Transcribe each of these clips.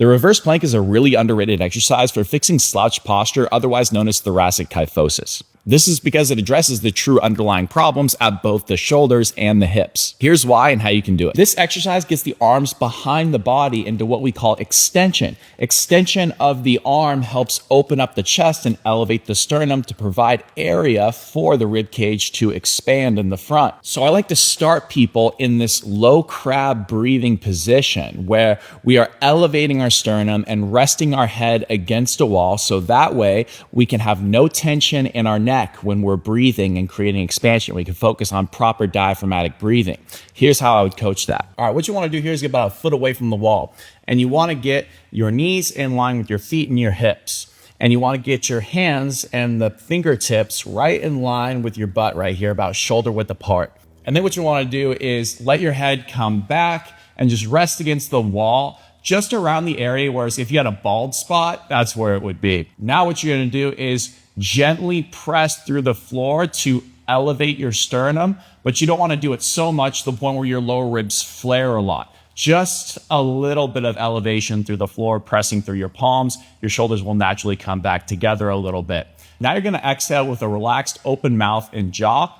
The reverse plank is a really underrated exercise for fixing slouch posture, otherwise known as thoracic kyphosis. This is because it addresses the true underlying problems at both the shoulders and the hips. Here's why and how you can do it. This exercise gets the arms behind the body into what we call extension. Extension of the arm helps open up the chest and elevate the sternum to provide area for the rib cage to expand in the front. So I like to start people in this low crab breathing position where we are elevating our sternum and resting our head against a wall, so that way we can have no tension in our neck when we're breathing and creating expansion. We can focus on proper diaphragmatic breathing. Here's how I would coach that. All right, what you want to do here is get about a foot away from the wall, and you want to get your knees in line with your feet and your hips. And you want to get your hands and the fingertips right in line with your butt right here, about shoulder width apart. And then what you want to do is let your head come back and just rest against the wall, just around the area, whereas if you had a bald spot, that's where it would be. Now what you're going to do is gently press through the floor to elevate your sternum, but you don't want to do it so much to the point where your lower ribs flare a lot. Just a little bit of elevation through the floor, pressing through your palms. Your shoulders will naturally come back together a little bit. Now you're going to exhale with a relaxed open mouth and jaw,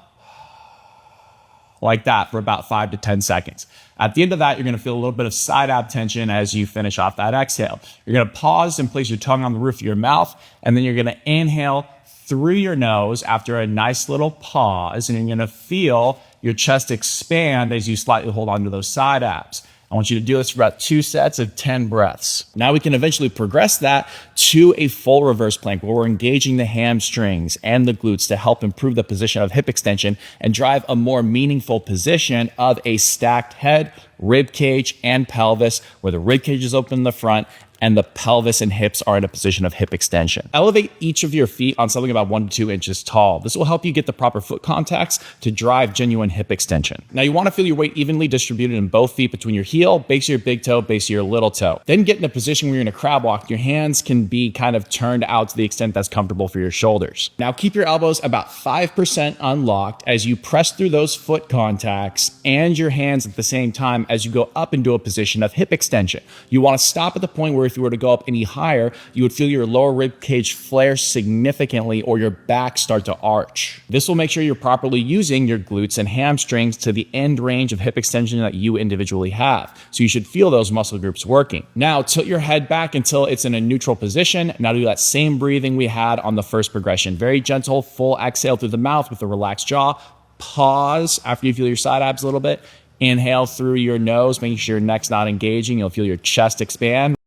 like that, for about 5 to 10 seconds. At the end of that, you're going to feel a little bit of side ab tension as you finish off that exhale. You're going to pause and place your tongue on the roof of your mouth, and then you're going to inhale through your nose after a nice little pause, and you're going to feel your chest expand as you slightly hold on to those side abs. I want you to do this for about 2 sets of 10 breaths. Now we can eventually progress that to a full reverse plank where we're engaging the hamstrings and the glutes to help improve the position of hip extension and drive a more meaningful position of a stacked head, rib cage, and pelvis, where the rib cage is open in the front and the pelvis and hips are in a position of hip extension. Elevate each of your feet on something about 1 to 2 inches tall. This will help you get the proper foot contacts to drive genuine hip extension. Now you want to feel your weight evenly distributed in both feet between your heel, base of your big toe, base of your little toe. Then get in a position where you're in a crab walk. Your hands can be kind of turned out to the extent that's comfortable for your shoulders. Now keep your elbows about 5% unlocked as you press through those foot contacts and your hands at the same time as you go up into a position of hip extension. You want to stop at the point where if you were to go up any higher, you would feel your lower rib cage flare significantly or your back start to arch. This will make sure you're properly using your glutes and hamstrings to the end range of hip extension that you individually have. So you should feel those muscle groups working. Now tilt your head back until it's in a neutral position. Now do that same breathing we had on the first progression. Very gentle, full exhale through the mouth with a relaxed jaw. Pause after you feel your side abs a little bit. Inhale through your nose, making sure your neck's not engaging. You'll feel your chest expand.